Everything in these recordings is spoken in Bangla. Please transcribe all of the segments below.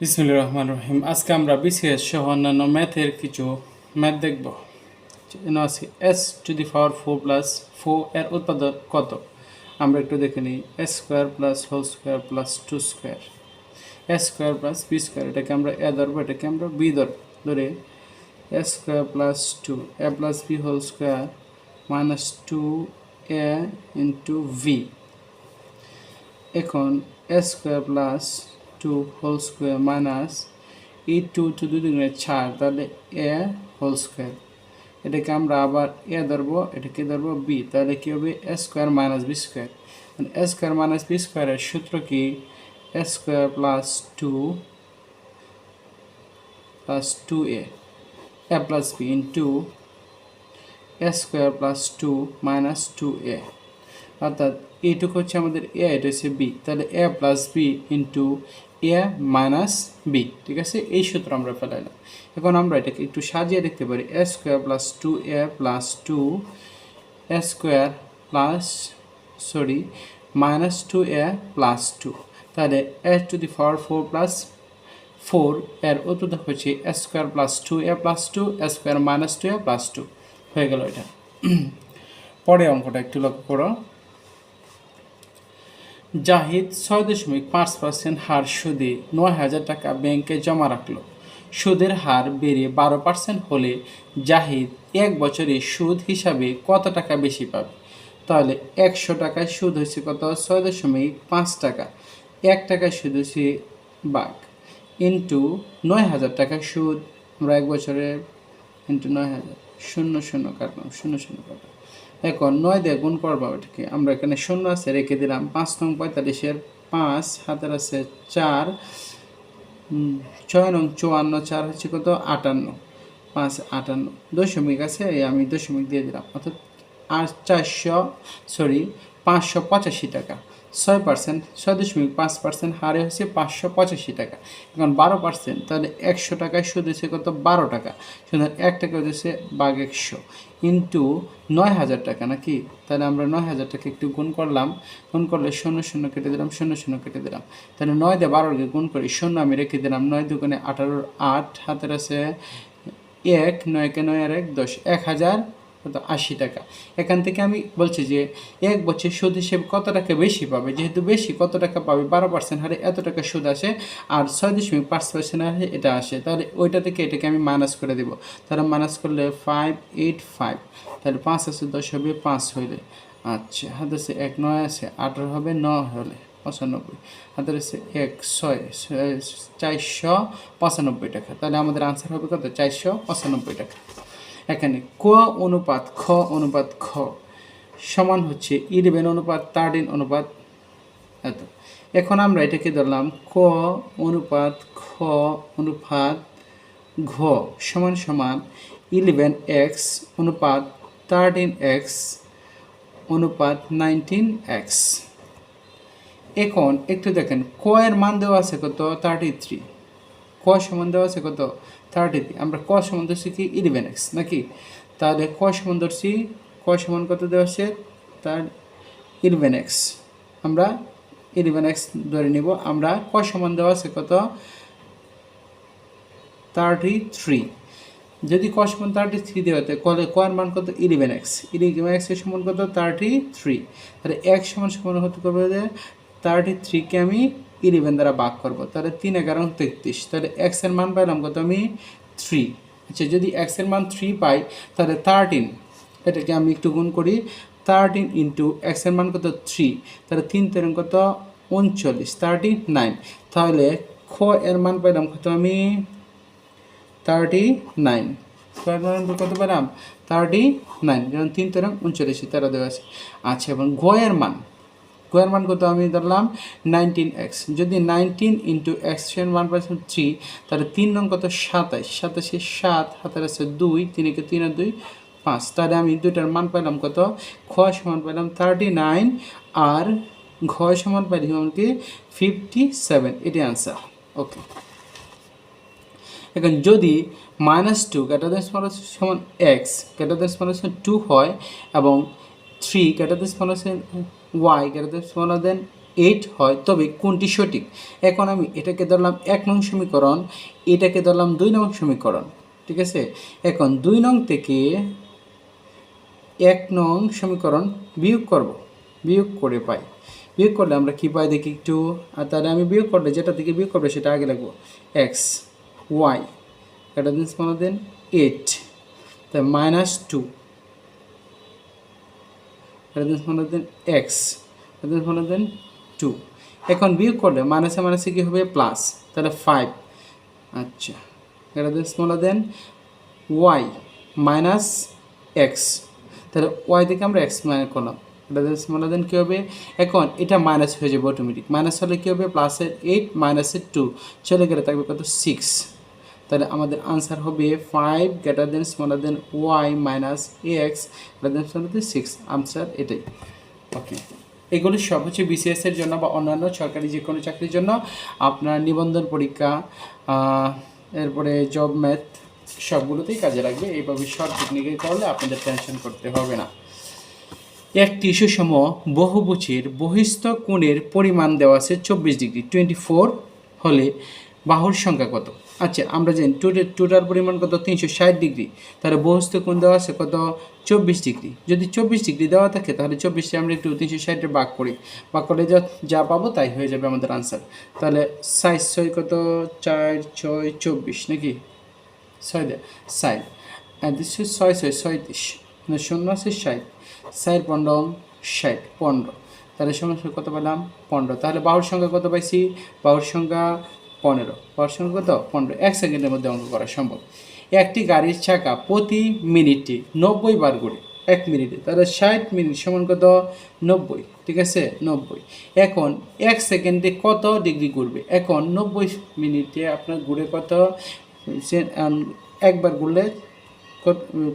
বিসমিল্লাহির রহমানির রহিম। আজকে আমরা বিসিএস সহ অন্যান্য ম্যাথের কিছু ম্যাথ দেখব। এখানে আছে S to the power 4 plus 4 এর উৎপাদক কত? আমরা একটু দেখে নিই। S square plus whole square plus 2 square, S square plus B square, এটাকে আমরা এ ধরবো, এটাকে আমরা বি ধরে S square plus 2 A plus B whole square minus 2 A into V. এখন A square plus 2 whole square minus এই 2 দুই দুগুণে 4, তাহলে এ হোল স্কোয়ার, এটাকে আমরা আবার এ ধরবো, এটাকে ধরবো বি, তাহলে কী হবে এ স্কোয়ার মাইনাস বি স্কোয়ার। এ স্কোয়ার মাইনাস বি স্কোয়ারের সূত্র কি? এ square plus 2 A plus B into A square plus 2 minus 2a, অর্থাৎ এইটুকু হচ্ছে আমাদের এ, এটা হচ্ছে বি, তাহলে এ প্লাস বি ইন্টু এ মাইনাস বি। ঠিক আছে, এই সূত্র আমরা ফেলাইলাম। এখন আমরা এটাকে একটু সাজিয়ে দেখতে পারি। A square plus 2a plus 2 A square plus minus 2a plus 2, তাহলে এ টু দি পাওয়ার 4 প্লাস 4 এর উৎপাদক হচ্ছে এ square plus 2a plus 2 A square minus 2a plus 2 হয়ে গেল এটা। পরে অঙ্কটা একটু লক্ষ্য করো। জাহিদ 6.5% হার সুদে 9,000 টাকা ব্যাংকে জমা রাখলো। সুদের হার বেড়ে 12% হলে জাহিদ এক বছরে সুদ হিসাবে কত টাকা বেশি পাবে? তাহলে 100 টাকায় সুদ হচ্ছে কত? 6.5 টাকা। 1 টাকায় সুদ হচ্ছে বাঘ ইন্টু 9,000 টাকা সুদ, আমরা এক বছরে ইন্টু 9,000, 0 কাটলাম, 0 কাটলাম। এখন 9 দিয়ে গুণ করবো, এটাকে আমরা এখানে 0 আছে রেখে দিলাম। 5 নং 45-এর 5 হাতের আছে 4, 6 নং 54, 4 হচ্ছে কত? 58, 5 58, দশমিক আছে, আমি দশমিক দিয়ে দিলাম, অর্থাৎ 585 টাকা। 6%, 6.5% হারে হচ্ছে 585 টাকা। এখন 12%, তাহলে 100 টাকায় সুদ হচ্ছে কত? 12 টাকা। সুতরাং 1 টাকা হচ্ছে বাঘ 100 ইন্টু 9,000 টাকা, নাকি? তাহলে আমরা 9,000 টাকা একটু গুণ করলাম, গুণ করলে 0 কেটে দিলাম, 0 কেটে দিলাম, তাহলে 9 দিয়ে 12কে গুণ করি, 0 আমি রেখে দিলাম। 9 দুগুণে 18, 8 হাতের আছে 1, 9কে 9 আর 1 10, 1,080 টাকা। এখান থেকে আমি বলছি যে এক বছর সুদ হিসেবে কত টাকা বেশি পাবে। যেহেতু বেশি, কত টাকা পাবে? 12% হারে এত টাকা সুদ আসে, আর 6.5% হারে এটা আসে, তাহলে ওইটা থেকে এটাকে আমি মাইনাস করে দেবো। তাহলে মাইনাস করলে 585, তাহলে 5 আছে 10 হবে 5 হইলে, আচ্ছা হাতে আছে 1, 9 আছে 18 হবে 9 হলে 95, হাতের আছে 1, 6, 495 টাকা। তাহলে আমাদের আনসার হবে কত? 495 টাকা। এখানে অনুপাত খ সমান হচ্ছে 11:13 এত। এখন আমরা এটাকে ধরলাম অনুপাত ঘ সমান 11x অনুপাত 13x অনুপাত 19x। এখন একটু দেখেন, এর মান দেওয়া আছে কত? 33। সমান দেওয়া আছে কত? 33। আমরা সমান ধরছি কি? 11x, নাকি? তাহলে সমান ধরছি, সমান কত দেওয়া আছে? তার 11x, আমরা 11x ধরে নিব। আমরা সমান দেওয়া আছে কত? 33। যদি সমান 33 দেওয়া হতো, এর মান কত? 11x। 11x এর সমান কত? 33। তাহলে x সমান হতে করবে যে 33কে আমি 11 দ্বারা ভাগ করবো, তাহলে 3 11 33। তাহলে x এর মান পাইলাম কত? আমি 3। আচ্ছা, যদি x এর মান 3 পাই, তাহলে 13, এটাকে আমি একটু গুণ করি। 13 ইন্টু x এর মান কত? 3, তাহলে 3 তেরং কত? 39, 39। তাহলে এর মান পাইলাম কত? আমি 39। কত পেলাম? 39, যেমন 3 তেরং 39, 13 দেওয়া আছে। আচ্ছা, এবং এর মান কত? আমি ধরলাম 19x। যদি 19 ইন্টু x এর মান পাইছি 3, তাহলে 3 নং কত? 27, 27 7 হাতের আছে 2, 3 3 আর 2 5। তাহলে আমি দুইটার মান পাইলাম কত? সমান পাইলাম 39, আর সমান পাইলাম কি? 57। এটি আনসার। ওকে। এখন যদি -2 সমান x 2 হয়, এবং 3 y 8 হয় তবে কোনটি সঠিক? এখন আমি এটাকে ধরলাম 1 নং সমীকরণ, এটাকে ধরলাম 2 নং সমীকরণ, ঠিক আছে? এখন 2 নং থেকে 1 নং সমীকরণ বিয়োগ করব, বিয়োগ করে পাই। বিয়োগ করলে আমরা কী পাই দেখি একটু। আর তাহলে আমি বিয়োগ করলে যেটা থেকে বিয়োগ করবে সেটা আগে লাগবো। এক্স ওয়াই এটা দিন সমান দেন 8, তাই -2 এটা দিন সমান দেন এক্স, এটা দিন সমান দেন 2। এখন বিয়োগ করলে মাইনাসে মাইনাসে কী হবে? প্লাস, তাহলে 5। আচ্ছা, এটা দিন সমান দেন ওয়াই মাইনাস এক্স, তাহলে ওয়াই থেকে আমরা এক্স মাইনাস করলাম, এটা সমান দেন কী হবে? এখন এটা মাইনাস হয়ে যাবে অটোমেটিক, মাইনাস হলে কী হবে? প্লাসের 8 মাইনাসের 2 চলে গেলে থাকবে কত? 6। তাহলে আমাদের আনসার হবে 5 greater than smaller than Y minus X greater than smaller than 6। Answer এটাই। ওকে, এগুলি সব হচ্ছে বিসিএসের জন্য বা অন্যান্য সরকারি যে কোনো চাকরির জন্য আপনার নিবন্ধন পরীক্ষা, এরপরে জব ম্যাথ সবগুলোতেই কাজে লাগবে। এইভাবে শর্ট টেকনিকে করলে আপনাদের টেনশন করতে হবে না। একটি সুষম বহুভুজের বহিস্থ কোণের পরিমাণ দেওয়া আছে 24 ডিগ্রি, 24 হলে বাহুর সংখ্যা কত? আচ্ছা, আমরা জানি টোটাল পরিমাণ কত? 360 ডিগ্রি, তাহলে বহিস্থ কোণ দেওয়া আছে কত? 24 ডিগ্রি। যদি 24 ডিগ্রি দেওয়া থাকে তাহলে 24টা আমরা একটু 360 ভাগ করি, ভাগ করলে যা পাবো তাই হয়ে যাবে আমাদের আনসার। তাহলে 6 6 কত? 4 6 24 নাকি? 6 দেয় 6, আর 6 6 36, মানে 0 আছে 60, 4 15 60 15, তাহলে সমস্যা কত পেলাম? 15। তাহলে বাহুর সংখ্যা কত পাইছি? বাহুর সংখ্যা 15। বাহুর সংখ্যা কত? 15। 1 সেকেন্ডের মধ্যে অঙ্ক করা সম্ভব। একটি গাড়ির চাকা প্রতি মিনিটে 90 বার ঘুরে, 1 মিনিটে, তাহলে 60 মিনিট সমান কত? 90, ঠিক আছে? 90। এখন 1 সেকেন্ডে কত ডিগ্রি ঘুরবে? এখন 90 মিনিটে আপনার ঘুরে কত? একবার ঘুরলে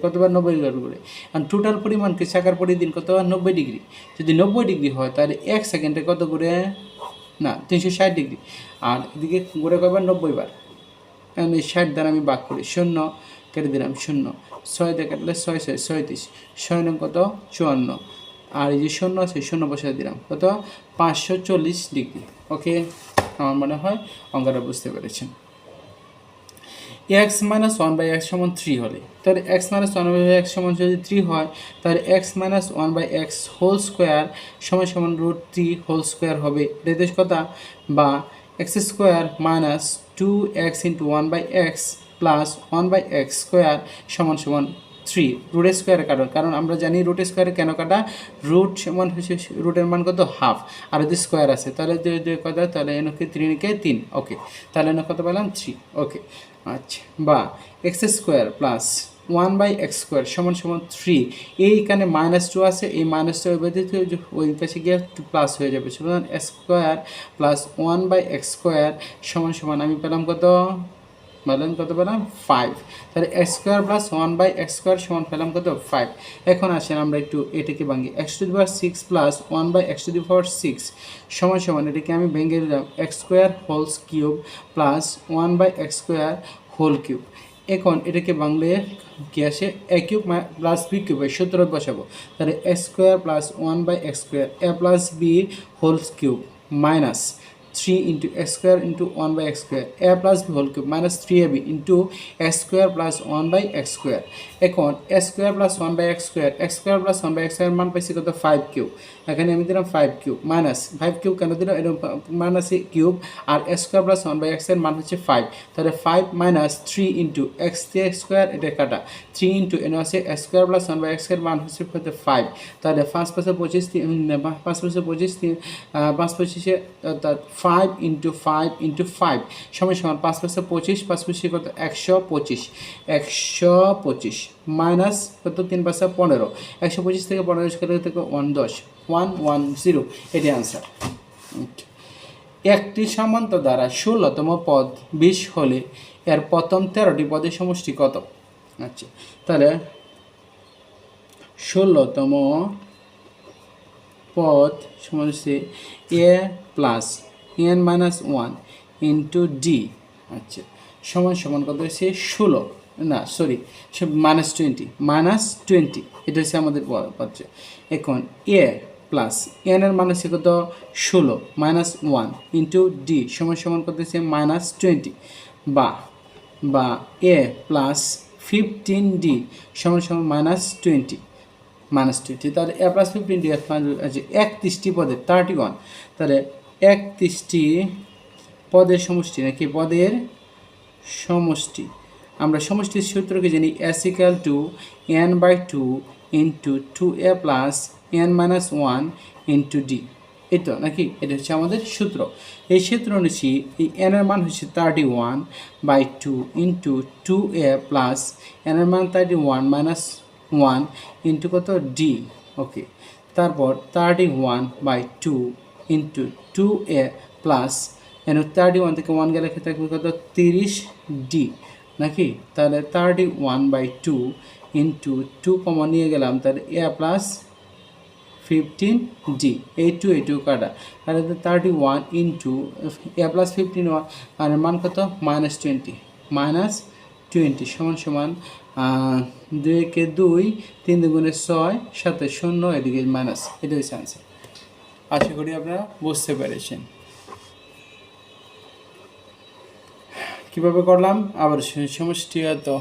কতবার? 90 বার ঘুরে। আর টোটাল পরিমাণকে চাকার প্রতিদিন কত? 90 ডিগ্রি। যদি 90 ডিগ্রি হয় তাহলে 1 সেকেন্ডে কত ঘুরে? না, 360 ডিগ্রি। আর এদিকে ঘুরে কয়বার? 90 বার। এখন এই 60 দ্বারা আমি ভাগ করি, 0 কেটে দিলাম 0, 6 দিয়ে কাটলে 6 6 37, 6 নং কত? 54, আর এই যে 0 আছে 0 বসায় দিলাম কত? 540 ডিগ্রি। ওকে, আমার মনে হয় অঙ্কটা বুঝতে পেরেছেন। এক্স মাইনাস 1/x সমান 3 হলে, তাহলে এক্স মাইনাস 1/x সমান যদি 3 হয় তাহলে x minus 1/x whole square সমান সমান √3 হোল স্কোয়ার হবে, এটা কথা। বা x square minus 2x into 1/x plus 1/x square সমান সমান 3। রুটের স্কোয়ারে কাটো, কারণ আমরা জানি রুটের স্কোয়ারে কেন কাটা? রুট সমান হচ্ছে রুটের মান কত? হাফ, আর যদি স্কোয়ার আছে তাহলে কথা, তাহলে এনকে 3 ওকে, তাহলে এনে কত পেলাম? 3। ওকে, আচ্ছা। বা x square plus 1/x square সমান সমান 3। এইখানে -2 আছে, এই -2 ওই পাশে গিয়ে প্লাস হয়ে যাবে, সুতরাং x square plus 1/x square সমান সমান আমি পেলাম কত? পেলাম 5। তাহলে x square plus 1/x square সমান পেলাম কত? 5। এখন আসেন আমরা একটু এটাকে ভাঙি, x⁻6 প্লাস 1/x⁻6 সমান সমান এটাকে আমি ভেঙে দিলাম x square whole cube plus 1/x square whole cube. এখন এটাকে ভাঙলে কি আসে? a cube plus b cube, সূত্র বসাবো। তাহলে x square plus 1/x square a plus b whole cube minus 3 into X square into 1/x square a plus B whole cube minus 3ab into X square plus 1/x square. এখন X square plus 1/x square, X square plus 1/x square মান পাইছি কত? 5 কিউব। এখানে আমি দিলাম 5 কিউব মাইনাস 5 কিউব কেন দিলাম? এরকম মাইনাস কিউব, আর এক্স স্কোয়ার প্লাস 1/x এর মান হচ্ছে 5, তাহলে 5 মাইনাস 3 ইন্টু এক্স স্কোয়ার, এটা কাটা 3 ইন্টু এনে আছে এক্স স্কোয়ার প্লাস 1/x এর মান হচ্ছে 5, তাহলে 5 5 25, 5 5 25, 5 25 অর্থাৎ 5 ইন্টু 5 ইন্টু 5 সমান সমান 5 5 25, 5 25 কত? 125, 125 মাইনাস কত? 3 5 15, 125 থেকে 15 থেকে 10, 110, এটি আনসার। একটি সামান্ত দ্বারা 16তম পদ 20 হলে এর প্রথম 13টি পদের সমষ্টি কত? আচ্ছা, তাহলে 16তম পদ সমান হচ্ছে a plus n minus 1 into D. আচ্ছা, সমান সমান কত হচ্ছে? 16, না সরি -20, এটা হচ্ছে আমাদের পাচ্ছে। এখন এ প্লাস এন এর মান হচ্ছে কত 16 মাইনাস 1 ইন্টু ডি সমান সমান করতেছে মাইনাস 20 বা এ প্লাস 15 ডি সমান সমান -20 তাহলে এ প্লাস 15 ডি আছে 31টি পদের 31 তাহলে 31টি পদের সমষ্টি নাকি পদের সমষ্টি আমরা সমষ্টির সূত্রকে জানি s equal to n/2 into 2a plus n-1 into D এই তো নাকি এটা হচ্ছে আমাদের সূত্র এই সূত্র অনুযায়ী এই n এর মান হচ্ছে 31/2 ইন্টু 2a প্লাস n এর মান 31-1 ইন্টু কত ডি ওকে তারপর 31/2 ইন্টু 2a প্লাস এন 31 থেকে 1 গেলে ক্ষেত্রে থাকবে কত 30 ডি নাকি তাহলে 31/2 ইন্টু 2 কমন নিয়ে গেলাম তাহলে এ প্লাস 15 ডি এই টু কাটা তাহলে 31 ইন্টু এ প্লাস 15 আর মান কত -20 সমান সমান 2 কে 2 3 দুগুণে 6 7 0 এদিকে মাইনাস এটা হচ্ছে আনসার আশা করি আপনারা বুঝতে পেরেছেন কীভাবে করলাম আবার সমষ্টি তো